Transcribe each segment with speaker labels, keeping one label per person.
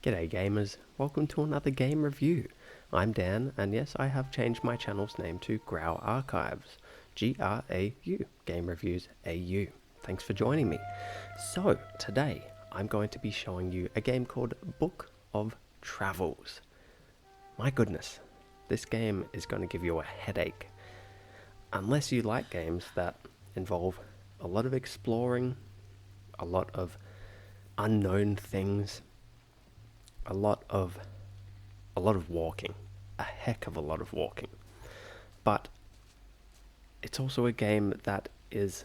Speaker 1: G'day gamers, welcome to another game review. I'm Dan, and yes, I have changed my channel's name to Grau Archives, G-R-A-U, Game Reviews AU. Thanks for joining me. So, today, I'm going to be showing you a game called Book of Travels. My goodness, this game is going to give you a headache. Unless you like games that involve a lot of exploring, a lot of unknown things, a lot of walking, a heck of a lot of walking. But it's also a game that is,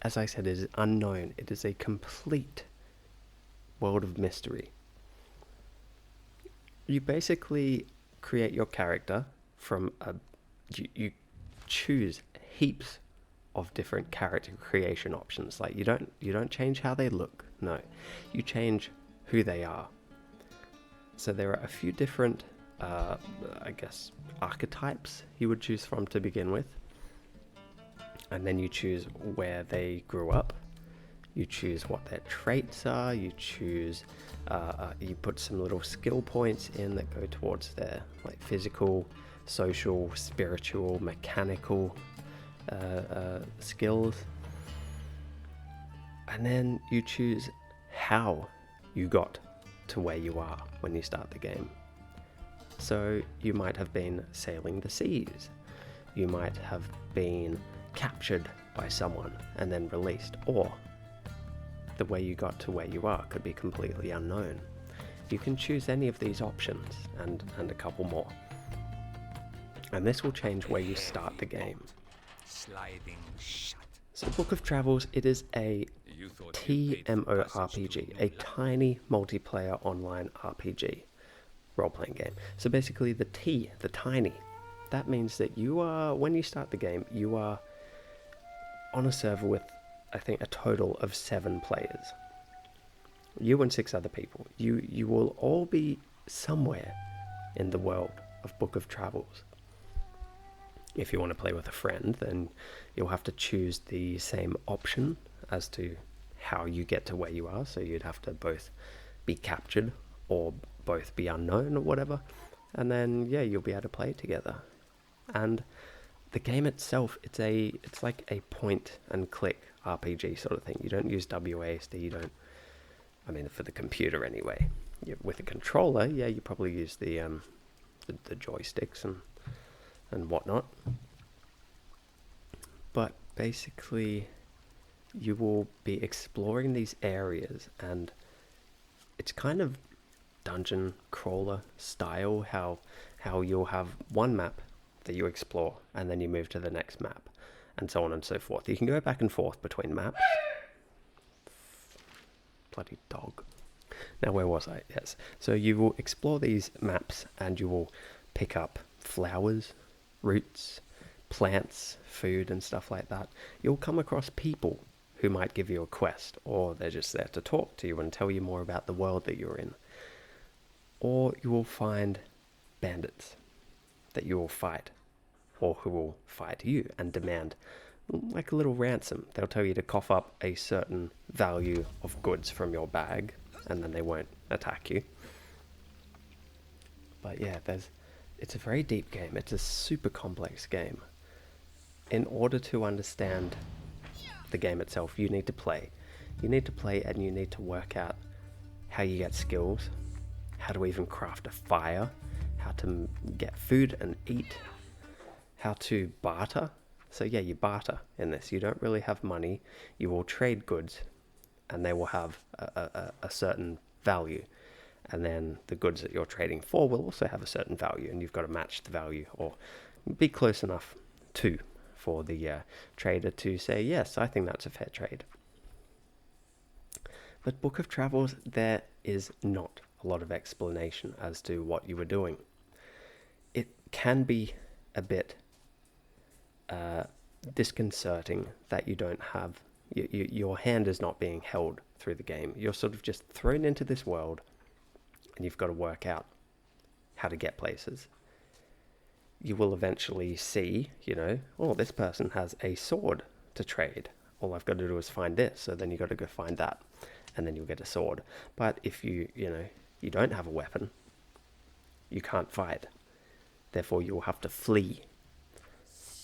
Speaker 1: as I said, is unknown. It is a complete world of mystery. You basically create your character from you choose heaps of different character creation options. Like you don't change how they look. No, you change who they are. So there are a few different, I guess, archetypes you would choose from to begin with. And then you choose where they grew up. You choose what their traits are. You choose, you put some little skill points in that go towards their like physical, social, spiritual, mechanical skills. And then you choose how you got to where you are when you start the game. So you might have been sailing the seas, you might have been captured by someone and then released, or the way you got to where you are could be completely unknown. You can choose any of these options and a couple more, and this will change where you start the game.
Speaker 2: Sliding shut.
Speaker 1: So Book of Travels, it is a TMORPG, a tiny multiplayer online RPG role-playing game. So basically the T, the tiny, that means that you are, when you start the game, you are on a server with, I think, a total of 7 players. You and 6 other people. You will all be somewhere in the world of Book of Travels. If you want to play with a friend, then you'll have to choose the same option as to how you get to where you are. So you'd have to both be captured or both be unknown or whatever. And then, yeah, you'll be able to play together. And the game itself, it's like a point and click RPG sort of thing. You don't use WASD, you don't, I mean, for the computer anyway. With a controller, yeah, you probably use the joysticks and whatnot. But basically, you will be exploring these areas, and it's kind of dungeon crawler style, how you'll have one map that you explore and then you move to the next map and so on and so forth. You can go back and forth between maps. Bloody dog. Now where was I? Yes. So you will explore these maps and you will pick up flowers, roots, plants, food and stuff like that. You'll come across people who might give you a quest, or they're just there to talk to you and tell you more about the world that you're in. Or you will find bandits that you will fight, or who will fight you and demand like a little ransom. They'll tell you to cough up a certain value of goods from your bag, and then they won't attack you. But yeah, it's a very deep game. It's a super complex game. In order to understand the game itself, you need to play. You need to play and you need to work out how you get skills, how to even craft a fire, how to get food and eat, how to barter. So yeah, you barter in this. You don't really have money. You will trade goods and they will have a certain value. And then the goods that you're trading for will also have a certain value, and you've got to match the value or be close enough to for the trader to say, yes, I think that's a fair trade. But Book of Travels, there is not a lot of explanation as to what you were doing. It can be a bit disconcerting that you don't have, your hand is not being held through the game. You're sort of just thrown into this world and you've got to work out how to get places. You will eventually see, oh, this person has a sword to trade. All I've got to do is find this. So then you've got to go find that, and then you'll get a sword. But if you you don't have a weapon, you can't fight. Therefore, you'll have to flee.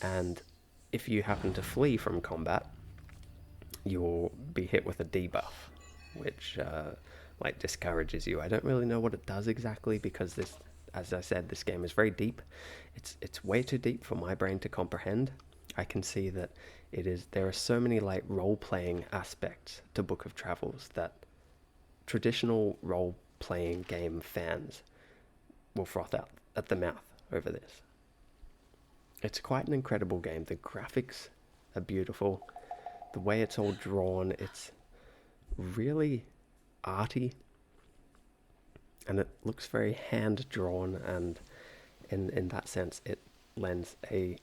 Speaker 1: And if you happen to flee from combat, you'll be hit with a debuff, which like discourages you. I don't really know what it does exactly, because this, as I said, this game is very deep. It's way too deep for my brain to comprehend. I can see that there are so many like role-playing aspects to Book of Travels that traditional role-playing game fans will froth out at the mouth over this. It's quite an incredible game. The graphics are beautiful. The way it's all drawn, it's really arty, and it looks very hand-drawn, and in that sense it lends a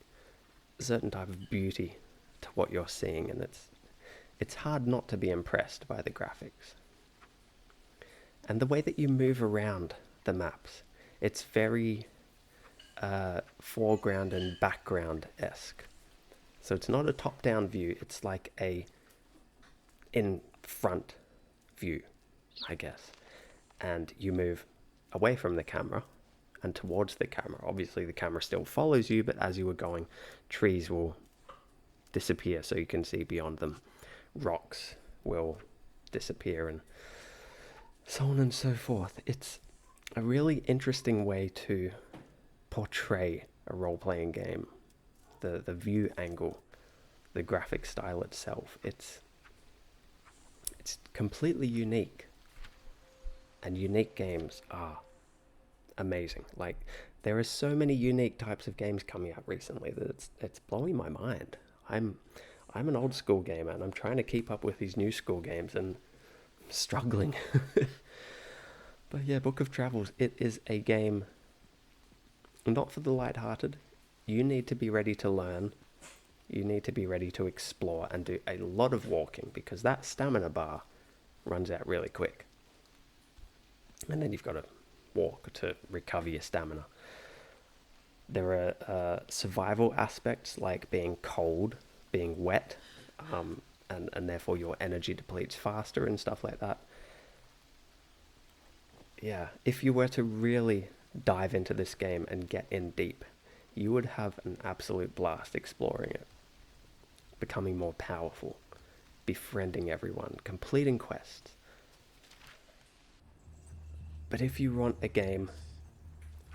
Speaker 1: certain type of beauty to what you're seeing, and it's hard not to be impressed by the graphics. And the way that you move around the maps, it's very foreground and background-esque. So it's not a top-down view, it's like a in-front view, I guess. And you move away from the camera and towards the camera. Obviously the camera still follows you, but as you were going, trees will disappear so you can see beyond them. Rocks will disappear, and so on and so forth. It's a really interesting way to portray a role-playing game. The view angle, the graphic style itself, it's completely unique. And unique games are amazing. Like, there are so many unique types of games coming out recently that it's blowing my mind. I'm an old school gamer, and I'm trying to keep up with these new school games, and I'm struggling. But yeah, Book of Travels, it is a game not for the lighthearted. You need to be ready to learn. You need to be ready to explore and do a lot of walking, because that stamina bar runs out really quick. And then you've got to walk to recover your stamina. There are survival aspects like being cold, being wet, and therefore your energy depletes faster and stuff like that. Yeah, if you were to really dive into this game and get in deep, you would have an absolute blast exploring it, becoming more powerful, befriending everyone, completing quests. But if you want a game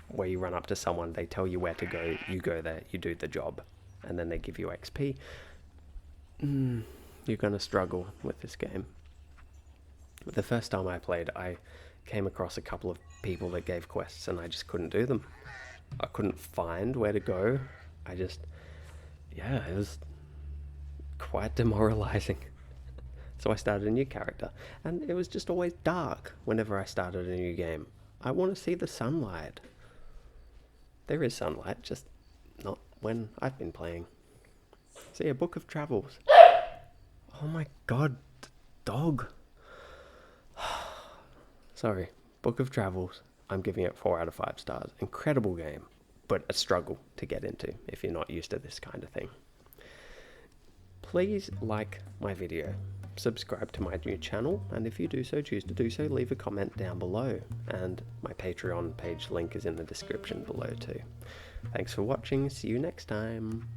Speaker 1: where you run up to someone, they tell you where to go, you go there, you do the job, and then they give you XP, you're going to struggle with this game. The first time I played, I came across a couple of people that gave quests, and I just couldn't do them. I couldn't find where to go. It was quite demoralizing. So I started a new character, and it was just always dark whenever I started a new game. I want to see the sunlight. There is sunlight, just not when I've been playing. So yeah, Book of Travels. Oh my god, the dog. Sorry, Book of Travels. I'm giving it 4 out of 5 stars. Incredible game, but a struggle to get into if you're not used to this kind of thing. Please like my video, subscribe to my new channel, and if you do so, choose to do so, leave a comment down below. And my Patreon page link is in the description below too. Thanks for watching, see you next time.